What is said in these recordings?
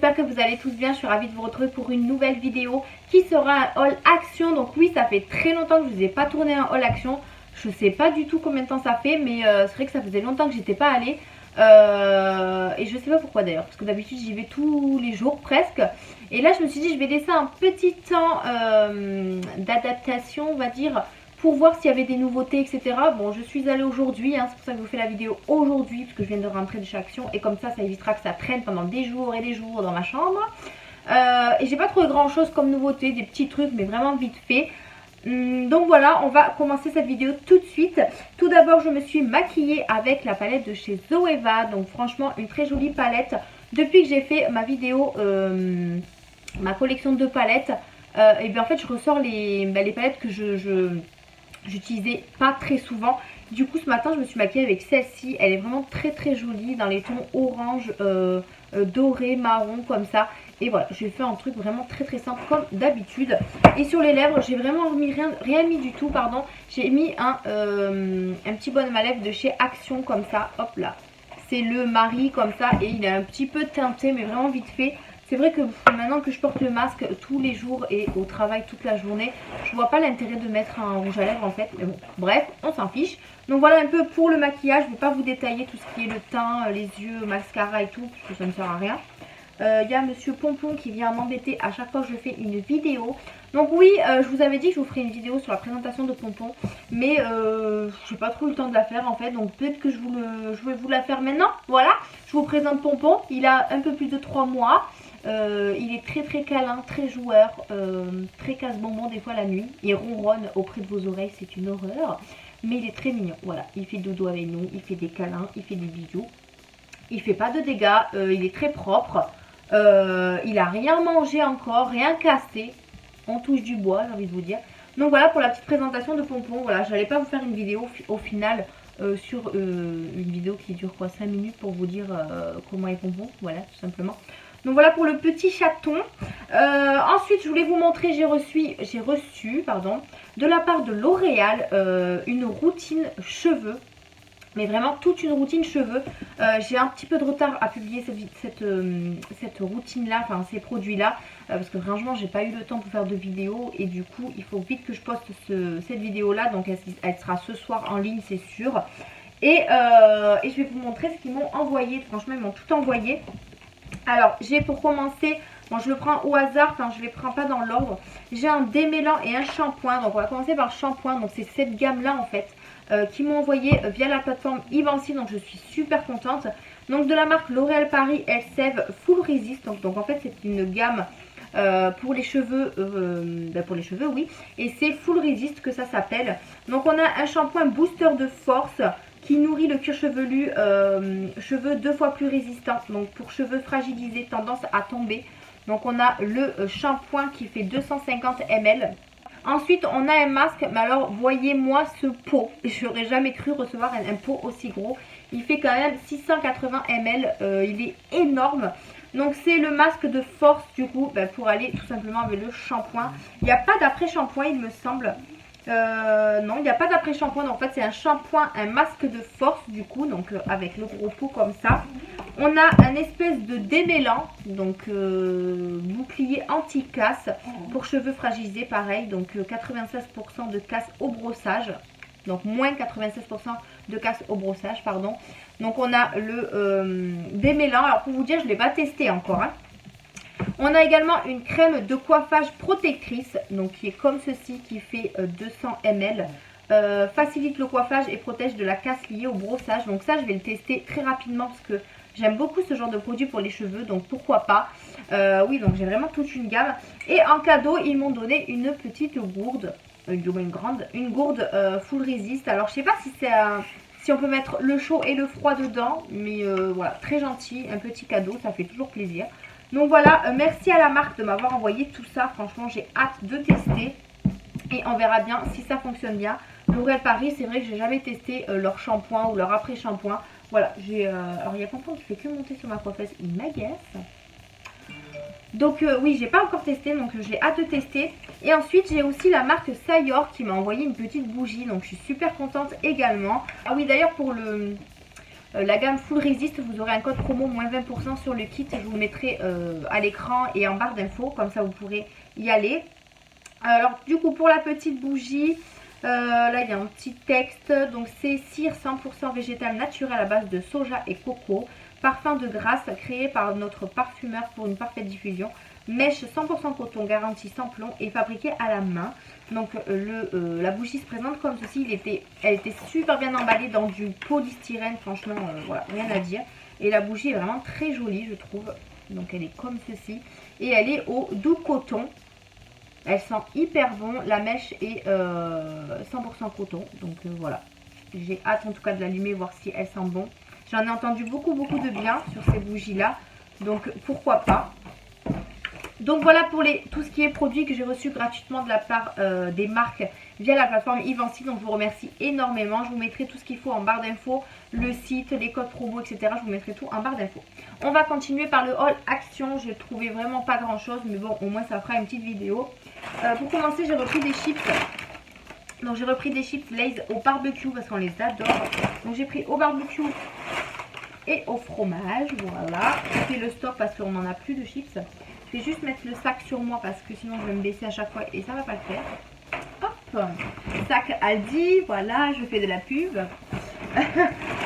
j'espère que vous allez tous bien. Je suis ravie de vous retrouver pour une nouvelle vidéo qui sera un haul action. Donc oui, ça fait très longtemps que je vous ai pas tourné un haul action. Je sais pas du tout combien de temps ça fait, mais c'est vrai que ça faisait longtemps que j'étais pas allée. Et je sais pas pourquoi d'ailleurs, parce que d'habitude j'y vais tous les jours presque. Et là je me suis dit je vais laisser un petit temps d'adaptation, on va dire, pour voir s'il y avait des nouveautés, etc. Bon, je suis allée aujourd'hui, hein, c'est pour ça que je vous fais la vidéo aujourd'hui, parce que je viens de rentrer de chez Action. Et comme ça évitera que ça traîne pendant des jours et des jours dans ma chambre. Et j'ai pas trouvé grand chose comme nouveauté, des petits trucs, mais vraiment vite fait. Donc voilà, on va commencer cette vidéo tout de suite. Tout d'abord, je me suis maquillée avec la palette de chez Zoeva. Donc franchement, une très jolie palette. Depuis que j'ai fait ma vidéo, ma collection de palettes, et bien en fait je ressors les palettes que j'utilisais pas très souvent. Du coup ce matin je me suis maquillée avec celle-ci. Elle est vraiment très très jolie dans les tons orange, doré, marron comme ça. Et voilà, j'ai fait un truc vraiment très très simple comme d'habitude. Et sur les lèvres, j'ai vraiment mis rien mis du tout, pardon. J'ai mis un petit baume à lèvres de chez Action comme ça, hop là. C'est le Marie comme ça et il est un petit peu teinté mais vraiment vite fait. C'est vrai que maintenant que je porte le masque tous les jours et au travail toute la journée, je vois pas l'intérêt de mettre un rouge à lèvres en fait. Mais bon, bref, on s'en fiche. Donc voilà un peu pour le maquillage. Je ne vais pas vous détailler tout ce qui est le teint, les yeux, mascara et tout, parce que ça ne sert à rien. Il y a Monsieur Pompon qui vient m'embêter à chaque fois que je fais une vidéo. Donc oui, je vous avais dit que je vous ferai une vidéo sur la présentation de Pompon. Mais j'ai pas trop eu le temps de la faire en fait. Donc peut-être que je vais vous la faire maintenant. Voilà, je vous présente Pompon. Il a un peu plus de 3 mois. Il est très très câlin, très joueur, très casse-bonbon des fois la nuit. Il ronronne auprès de vos oreilles, c'est une horreur. Mais il est très mignon, voilà. Il fait dodo avec nous, il fait des câlins, il fait des bisous. Il fait pas de dégâts, il est très propre. Il a rien mangé encore, rien cassé. On touche du bois, j'ai envie de vous dire. Donc voilà pour la petite présentation de Pompon. Voilà, j'allais pas vous faire une vidéo au final sur une vidéo qui dure quoi 5 minutes pour vous dire comment est Pompon. Voilà, tout simplement. Donc voilà pour le petit chaton. Ensuite, je voulais vous montrer, j'ai reçu de la part de L'Oréal une routine cheveux. Mais vraiment toute une routine cheveux. J'ai un petit peu de retard à publier cette routine là, enfin ces produits là. Parce que franchement j'ai pas eu le temps pour faire de vidéo. Et du coup il faut vite que je poste cette vidéo là. Donc elle sera ce soir en ligne c'est sûr. Et je vais vous montrer ce qu'ils m'ont envoyé. Franchement ils m'ont tout envoyé. Alors j'ai pour commencer, bon je le prends au hasard, enfin je les prends pas dans l'ordre. J'ai un démêlant et un shampoing. Donc on va commencer par le shampoing. Donc c'est cette gamme là en fait. Qui m'ont envoyé via la plateforme Ivancy, donc je suis super contente. Donc de la marque L'Oréal Paris Elseve Full Resist, donc en fait c'est une gamme pour les cheveux, oui, et c'est Full Resist que ça s'appelle. Donc on a un shampoing booster de force qui nourrit le cuir chevelu, cheveux 2 fois plus résistants, donc pour cheveux fragilisés, tendance à tomber. Donc on a le shampoing qui fait 250 ml. Ensuite, on a un masque, mais alors voyez-moi ce pot. Je n'aurais jamais cru recevoir un pot aussi gros. Il fait quand même 680 ml, il est énorme. Donc c'est le masque de force du coup, pour aller tout simplement avec le shampoing. Il n'y a pas d'après-shampoing il me semble. Non, il n'y a pas d'après-shampoing. En fait c'est un shampoing, un masque de force du coup, donc avec le gros pot comme ça. On a un espèce de démêlant, donc bouclier anti-casse pour cheveux fragilisés, pareil, donc 96% de casse au brossage, donc moins 96% de casse au brossage, pardon. Donc on a le démêlant, alors pour vous dire, je ne l'ai pas testé encore, hein. On a également une crème de coiffage protectrice, donc qui est comme ceci, qui fait 200 ml. Facilite le coiffage et protège de la casse liée au brossage. Donc ça je vais le tester très rapidement parce que j'aime beaucoup ce genre de produit pour les cheveux, donc pourquoi pas. Oui, donc j'ai vraiment toute une gamme. Et en cadeau ils m'ont donné une petite gourde, une gourde full resist. Alors je sais pas si on peut mettre le chaud et le froid dedans, mais voilà, très gentil, un petit cadeau, ça fait toujours plaisir. Donc voilà, merci à la marque de m'avoir envoyé tout ça, franchement j'ai hâte de tester. Et on verra bien si ça fonctionne bien. L'Oréal Paris, c'est vrai que j'ai jamais testé leur shampoing ou leur après-shampoing. Voilà, alors il y a Pompon qui fait que monter sur ma coiffeuse, il m'agace. Donc oui, j'ai pas encore testé, donc j'ai hâte de tester. Et ensuite j'ai aussi la marque Sayor qui m'a envoyé une petite bougie, donc je suis super contente également. Ah oui, d'ailleurs pour la gamme Full Resist, vous aurez un code promo moins 20% sur le kit. Je vous le mettrai à l'écran et en barre d'infos, comme ça vous pourrez y aller. Alors du coup pour la petite bougie, là il y a un petit texte. Donc c'est cire 100% végétal naturel à base de soja et coco. Parfum de grâce créé par notre parfumeur pour une parfaite diffusion. Mèche 100% coton garantie sans plomb et fabriquée à la main. Donc la bougie se présente comme ceci. Elle était super bien emballée dans du polystyrène. Franchement, voilà, rien à dire. Et la bougie est vraiment très jolie, je trouve. Donc elle est comme ceci. Et elle est au doux coton. Elle sent hyper bon. La mèche est 100% coton. Donc voilà. J'ai hâte en tout cas de l'allumer, voir si elle sent bon. J'en ai entendu beaucoup de bien sur ces bougies là. Donc pourquoi pas. Donc voilà pour tout ce qui est produit que j'ai reçu gratuitement de la part des marques via la plateforme Ivancy. Donc je vous remercie énormément. Je vous mettrai tout ce qu'il faut en barre d'infos, le site, les codes promo, etc. Je vous mettrai tout en barre d'infos. On va continuer par le haul action. J'ai trouvé vraiment pas grand chose, mais bon, au moins ça fera une petite vidéo. Pour commencer, j'ai repris des chips. Donc j'ai repris des chips Lay's au barbecue parce qu'on les adore. Donc j'ai pris au barbecue et au fromage. Voilà. J'ai fait le stock parce qu'on n'en a plus de chips. Je vais juste mettre le sac sur moi parce que sinon je vais me baisser à chaque fois et ça va pas le faire. Hop, sac Aldi, voilà, je fais de la pub.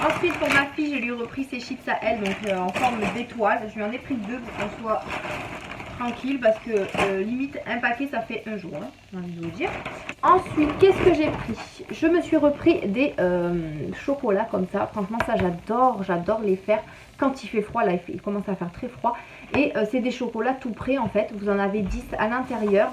Ensuite pour ma fille, je lui ai repris ses chips à elle, donc en forme d'étoile. Je lui en ai pris 2 pour qu'on soit tranquille parce que limite un paquet ça fait un jour, hein, j'ai envie de vous dire. Ensuite, qu'est-ce que j'ai pris? Je me suis repris des chocolats comme ça. Franchement ça j'adore les faire quand il fait froid. Là il commence à faire très froid. Et c'est des chocolats tout prêts en fait. Vous en avez 10 à l'intérieur.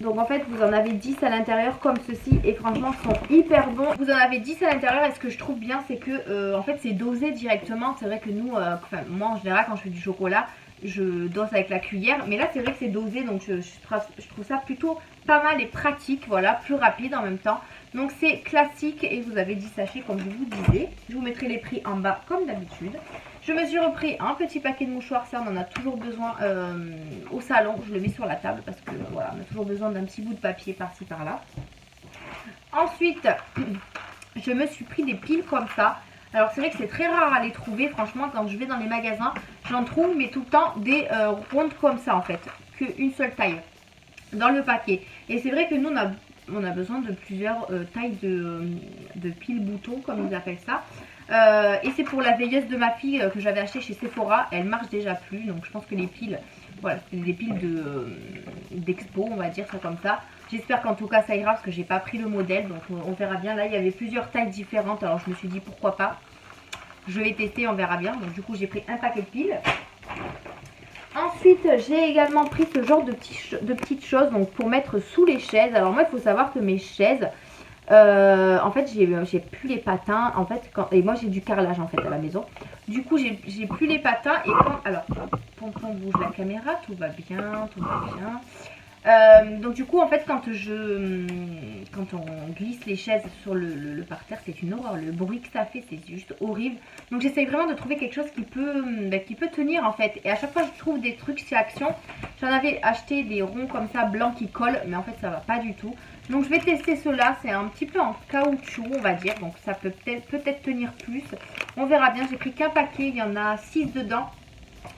Donc en fait vous en avez 10 à l'intérieur comme ceci. Et franchement ils sont hyper bons. Vous en avez 10 à l'intérieur. Et ce que je trouve bien c'est que en fait c'est dosé directement. C'est vrai que nous, moi en général quand je fais du chocolat, je dose avec la cuillère. Mais là c'est vrai que c'est dosé. Donc je trouve ça plutôt pas mal et pratique. Voilà, plus rapide en même temps. Donc c'est classique et vous avez 10 sachets comme je vous disais. Je vous mettrai les prix en bas comme d'habitude. Je me suis repris un petit paquet de mouchoirs, ça on en a toujours besoin au salon. Je le mets sur la table parce que voilà, on a toujours besoin d'un petit bout de papier par-ci par-là. Ensuite, je me suis pris des piles comme ça. Alors c'est vrai que c'est très rare à les trouver, franchement quand je vais dans les magasins, j'en trouve mais tout le temps des rondes comme ça en fait, qu'une seule taille dans le paquet. Et c'est vrai que nous on a besoin de plusieurs tailles de piles boutons comme ils appellent ça. Et c'est pour la veilleuse de ma fille que j'avais acheté chez Sephora. Elle marche déjà plus, donc je pense que les piles, voilà, c'est des piles d'expo, on va dire ça comme ça. J'espère qu'en tout cas ça ira parce que j'ai pas pris le modèle, donc on verra bien. Là il y avait plusieurs tailles différentes, alors je me suis dit pourquoi pas. Je vais tester, on verra bien. Donc du coup j'ai pris un paquet de piles. Ensuite j'ai également pris ce genre de petites choses donc pour mettre sous les chaises. Alors moi il faut savoir que mes chaises, en fait j'ai plus les patins en fait et moi j'ai du carrelage en fait à la maison. Du coup j'ai plus les patins et quand, alors Pompon bouge la caméra, tout va bien, tout va bien. Donc du coup en fait quand on glisse les chaises sur le parterre, c'est une horreur. Le bruit que ça fait c'est juste horrible. Donc j'essaye vraiment de trouver quelque chose qui peut tenir en fait. Et à chaque fois je trouve des trucs chez Action. J'en avais acheté des ronds comme ça blancs qui collent, mais en fait ça va pas du tout. Donc je vais tester cela, c'est un petit peu en caoutchouc on va dire. Donc ça peut peut-être tenir plus. On verra bien, j'ai pris qu'un paquet, il y en a 6 dedans.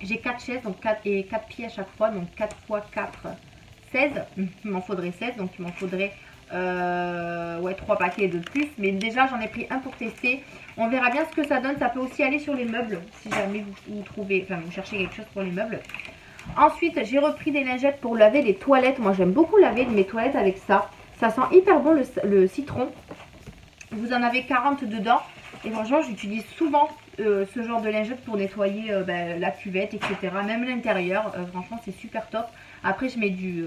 J'ai 4 chaises, donc 4 pieds à chaque fois, donc 4 x 4... 16, il m'en faudrait 16, donc il m'en faudrait 3 paquets de plus. Mais déjà j'en ai pris un pour tester. On verra bien ce que ça donne. Ça peut aussi aller sur les meubles si jamais vous trouvez, enfin vous cherchez quelque chose pour les meubles. Ensuite j'ai repris des lingettes pour laver les toilettes. Moi j'aime beaucoup laver mes toilettes avec ça. Ça sent hyper bon le citron. Vous en avez 40 dedans. Et franchement j'utilise souvent ce genre de lingette pour nettoyer la cuvette, etc. Même l'intérieur. Franchement c'est super top. Après je mets du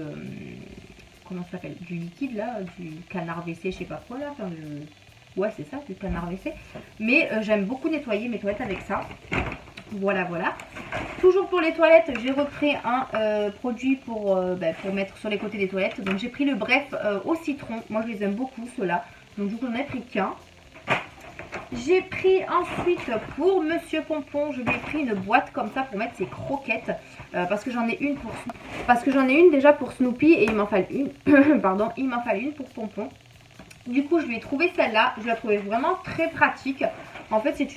comment ça s'appelle, du liquide là, du canard WC, je sais pas quoi là, enfin ouais c'est ça, du canard WC. Mais j'aime beaucoup nettoyer mes toilettes avec ça. Voilà. Toujours pour les toilettes, j'ai repris un produit pour mettre sur les côtés des toilettes. Donc j'ai pris le Bref au citron. Moi je les aime beaucoup ceux-là. Donc du coup j'en ai pris qu'un. J'ai pris ensuite pour Monsieur Pompon, je lui ai pris une boîte comme ça pour mettre ses croquettes. Parce que j'en ai une déjà pour Snoopy et il m'en fallait une. Pardon, il m'en fallait une pour Pompon. Du coup, je lui ai trouvé celle-là. Je la trouvais vraiment très pratique. En fait, c'est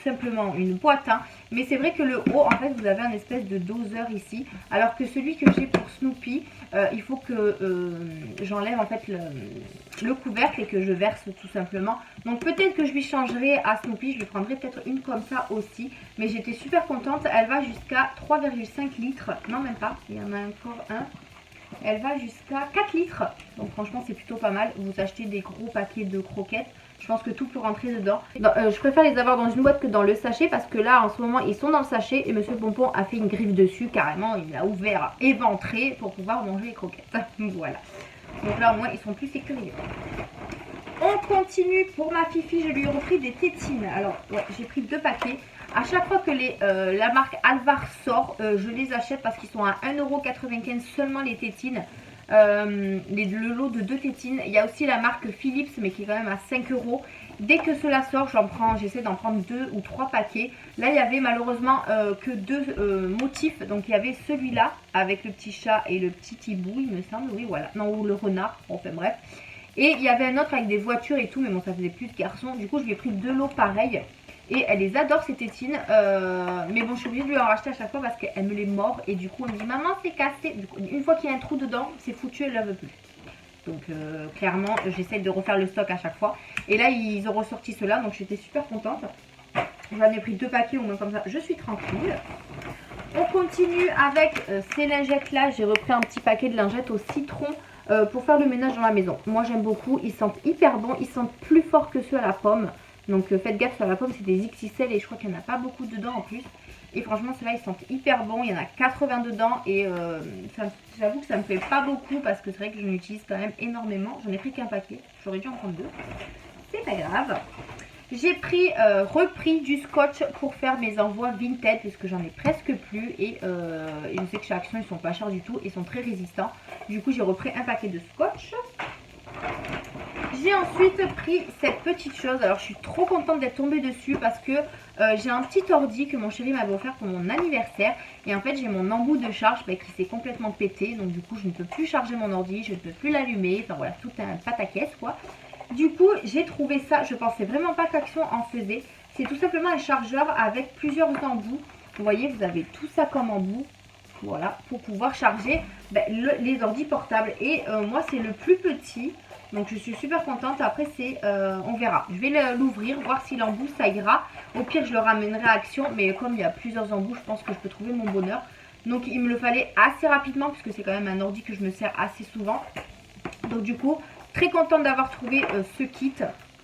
simplement une boîte, hein. Mais c'est vrai que le haut, en fait, vous avez un espèce de doseur ici. Alors que celui que j'ai pour Snoopy, il faut que j'enlève en fait le couvercle et que je verse tout simplement. Donc peut-être que je lui changerai à Snoopy. Je lui prendrai peut-être une comme ça aussi. Mais j'étais super contente. Elle va jusqu'à 3,5 litres. Non, même pas. Il y en a encore un. Elle va jusqu'à 4 litres. Donc franchement, c'est plutôt pas mal. Vous achetez des gros paquets de croquettes. Je pense que tout peut rentrer dedans. Je préfère les avoir dans une boîte que dans le sachet parce que là, en ce moment, ils sont dans le sachet et Monsieur Pompon a fait une griffe dessus. Carrément, il l'a ouvert éventré pour pouvoir manger les croquettes. Voilà. Donc là, au moins, ils sont plus sécurisés. On continue pour ma Fifi. Je lui ai repris des tétines. Alors, ouais, j'ai pris 2 paquets. À chaque fois que la marque Alvar sort, je les achète parce qu'ils sont à 1,95 € seulement les tétines. Le lot de 2 tétines. Il y a aussi la marque Philips mais qui est quand même à 5 €. Dès que cela sort, j'essaie d'en prendre 2 ou 3 paquets. Là, il y avait malheureusement que 2 motifs. Donc, il y avait celui-là avec le petit chat et le petit hibou, il me semble. Oui, voilà. Non, ou le renard. Enfin, bref. Et il y avait un autre avec des voitures et tout. Mais bon, ça faisait plus de garçons. Du coup, je lui ai pris 2 lots pareils. Et elle les adore ces tétines. Mais bon, je suis obligée de lui en racheter à chaque fois parce qu'elle me les mord. Et du coup, elle me dit, maman, c'est cassé. Du coup, une fois qu'il y a un trou dedans, c'est foutu, elle ne la veut plus. Donc clairement, j'essaie de refaire le stock à chaque fois. Et là, ils ont ressorti cela. Donc j'étais super contente. J'en ai pris 2 paquets au moins comme ça. Je suis tranquille. On continue avec ces lingettes là. J'ai repris un petit paquet de lingettes au citron. Pour faire le ménage dans la maison. Moi, j'aime beaucoup. Ils sentent hyper bon. Ils sentent plus fort que ceux à la pomme. Donc faites gaffe, sur la pomme c'est des XXL et je crois qu'il n'y en a pas beaucoup dedans en plus. Et franchement ceux-là ils sentent hyper bon, il y en a 80 dedans et j'avoue que ça me fait pas beaucoup parce que c'est vrai que je l'utilise quand même énormément. J'en ai pris qu'un paquet, j'aurais dû en prendre 2. C'est pas grave. J'ai repris du scotch pour faire mes envois Vinted parce que j'en ai presque plus et je sais que chez Action ils sont pas chers du tout et sont très résistants. Du coup j'ai repris un paquet de scotch. J'ai ensuite pris cette petite chose. Alors je suis trop contente d'être tombée dessus parce que j'ai un petit ordi que mon chéri m'avait offert pour mon anniversaire. Et en fait j'ai mon embout de charge qui s'est complètement pété. Donc du coup je ne peux plus charger mon ordi, je ne peux plus l'allumer. Enfin voilà, tout un pataquès quoi. Du coup j'ai trouvé ça, je pensais vraiment pas qu'Action en faisait. C'est tout simplement un chargeur avec plusieurs embouts. Vous voyez, vous avez tout ça comme embout. Voilà, pour pouvoir charger les ordi portables. Et moi c'est le plus petit. Donc je suis super contente. Après on verra. Je vais l'ouvrir, voir si l'embout ça ira. Au pire je le ramènerai à Action. Mais comme il y a plusieurs embouts, je pense que je peux trouver mon bonheur. Donc il me le fallait assez rapidement puisque c'est quand même un ordi que je me sers assez souvent. Donc du coup, très contente d'avoir trouvé ce kit.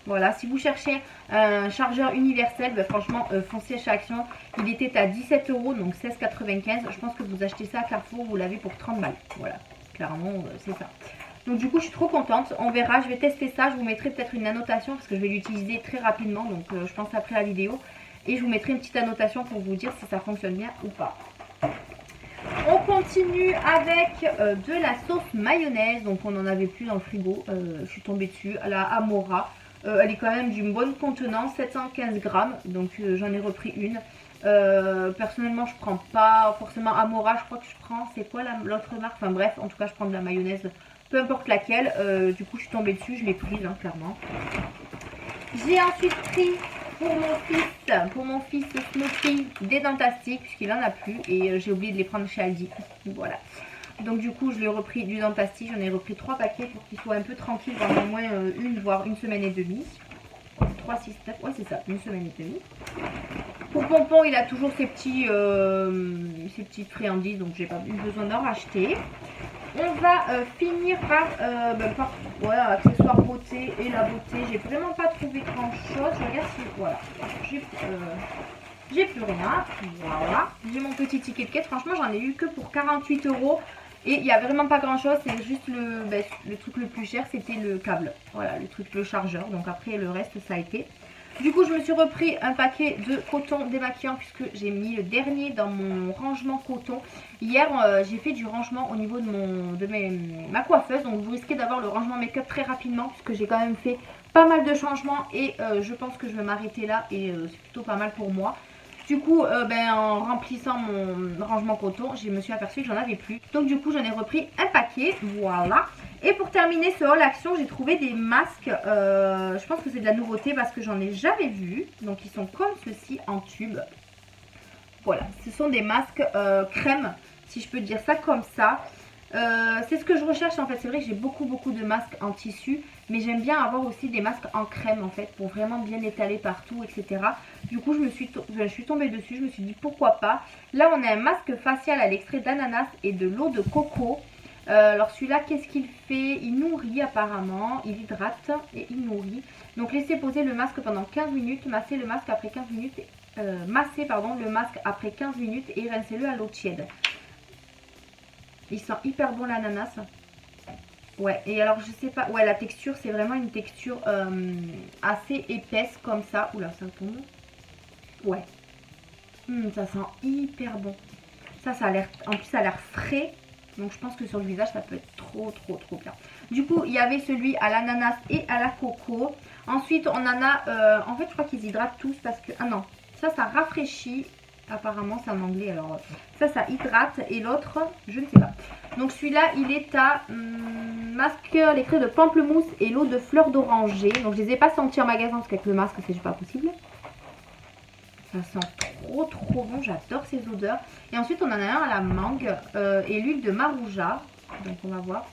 Voilà, si vous cherchez un chargeur universel, franchement, foncez chez Action. Il était à 17 €, donc 16,95 €. Je pense que vous achetez ça à Carrefour, vous l'avez pour 30 balles. Voilà, clairement, c'est ça. Donc du coup, je suis trop contente. On verra, je vais tester ça. Je vous mettrai peut-être une annotation parce que je vais l'utiliser très rapidement. Donc je pense après la vidéo. Et je vous mettrai une petite annotation pour vous dire si ça fonctionne bien ou pas. On continue avec de la sauce mayonnaise. Donc on n'en avait plus dans le frigo. Je suis tombée dessus. La Amora. Elle est quand même d'une bonne contenance, 715 grammes. Donc j'en ai repris une. Personnellement je prends pas forcément Amora. Je crois que je prends, c'est quoi l'autre marque? Enfin bref, en tout cas je prends de la mayonnaise. Peu importe laquelle. Du coup je suis tombée dessus. Je l'ai prise clairement. J'ai ensuite pris pour mon fils Snoopy des dentastiques puisqu'il en a plus et j'ai oublié de les prendre chez Aldi. Voilà. Donc du coup je lui ai repris du dentastique, j'en ai repris 3 paquets pour qu'il soit un peu tranquille pendant au moins voire une semaine et demie. 3, 6, 9, ouais c'est ça, une semaine et demie. Pour Pompon il a toujours ses petites friandises donc j'ai pas eu besoin d'en racheter. On va finir par accessoires beauté et la beauté. J'ai vraiment pas trouvé grand chose. Je regarde si. Voilà. J'ai plus rien. Voilà. J'ai mon petit ticket de caisse. Franchement, j'en ai eu que pour 48 €. Et il n'y a vraiment pas grand chose. C'est juste le truc le plus cher, c'était le câble. Voilà, le chargeur. Donc après, le reste, ça a été. Du coup, je me suis repris un paquet de coton démaquillant puisque j'ai mis le dernier dans mon rangement coton. Hier, j'ai fait du rangement au niveau de ma coiffeuse. Donc, vous risquez d'avoir le rangement make-up très rapidement puisque j'ai quand même fait pas mal de changements. Et je pense que je vais m'arrêter là et c'est plutôt pas mal pour moi. Du coup, en remplissant mon rangement coton, je me suis aperçue que j'en avais plus. Donc, du coup, j'en ai repris un paquet. claqué. Voilà. Et pour terminer ce haul action, j'ai trouvé des masques. Je pense que c'est de la nouveauté parce que j'en ai jamais vu. Donc ils sont comme ceci en tube. Voilà, ce sont des masques crème, si je peux dire ça comme ça. C'est ce que je recherche en fait. C'est vrai que j'ai beaucoup de masques en tissu, mais j'aime bien avoir aussi des masques en crème en fait, pour vraiment bien étaler partout, etc. Du coup, je suis tombée dessus, je me suis dit pourquoi pas. Là, on a un masque facial à l'extrait d'ananas et de l'eau de coco. Alors celui-là, qu'est-ce qu'il fait? Il nourrit apparemment, il hydrate et il nourrit. Donc laissez poser le masque pendant 15 minutes, masser le masque après 15 minutes, masser pardon, le masque après 15 minutes et rincez-le à l'eau tiède. Il sent hyper bon l'ananas. Ouais, et alors je sais pas, ouais la texture c'est vraiment une texture assez épaisse comme ça. Oula, ça tombe. Ouais. Ça sent hyper bon. Ça a l'air, en plus ça a l'air frais. Donc je pense que sur le visage ça peut être trop bien. Du coup il y avait celui à l'ananas et à la coco. Ensuite on en a, en fait je crois qu'ils hydratent tous parce que, ah non, ça rafraîchit. Apparemment c'est en anglais, alors ça hydrate. Et l'autre je ne sais pas. Donc celui-là il est à masque l'extrait de pamplemousse et l'eau de fleur d'oranger. Donc je les ai pas sentis en magasin parce qu'avec le masque c'est pas possible. Ça sent trop bon, j'adore ces odeurs. Et ensuite on en a un à la mangue et l'huile de marouja. Donc on va voir.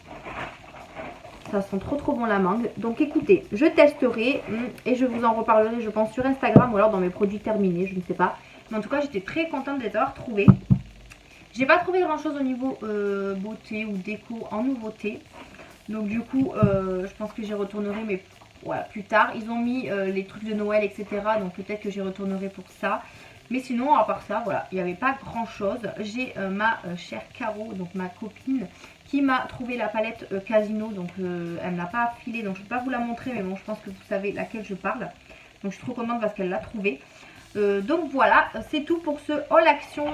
Ça sent trop bon la mangue. Donc écoutez, je testerai et je vous en reparlerai je pense sur Instagram ou alors dans mes produits terminés, je ne sais pas. Mais en tout cas j'étais très contente de les avoir trouvés. J'ai pas trouvé grand chose au niveau beauté ou déco en nouveauté. Donc du coup je pense que j'y retournerai, mais voilà, plus tard. Ils ont mis les trucs de Noël, etc. Donc peut-être que j'y retournerai pour ça. Mais sinon, à part ça, voilà, il n'y avait pas grand chose. J'ai ma chère Caro, donc ma copine, qui m'a trouvé la palette Casino. Donc elle ne me l'a pas affilée, donc je ne peux pas vous la montrer. Mais bon, je pense que vous savez laquelle je parle. Donc je suis trop contente parce qu'elle l'a trouvée. Donc voilà, c'est tout pour ce haul action.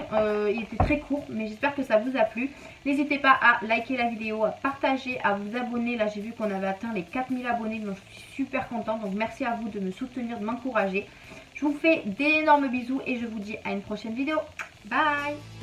Il était très court, mais j'espère que ça vous a plu. N'hésitez pas à liker la vidéo, à partager, à vous abonner. Là j'ai vu qu'on avait atteint les 4000 abonnés, donc je suis super contente. Donc merci à vous de me soutenir, de m'encourager. Je vous fais d'énormes bisous et je vous dis à une prochaine vidéo. Bye!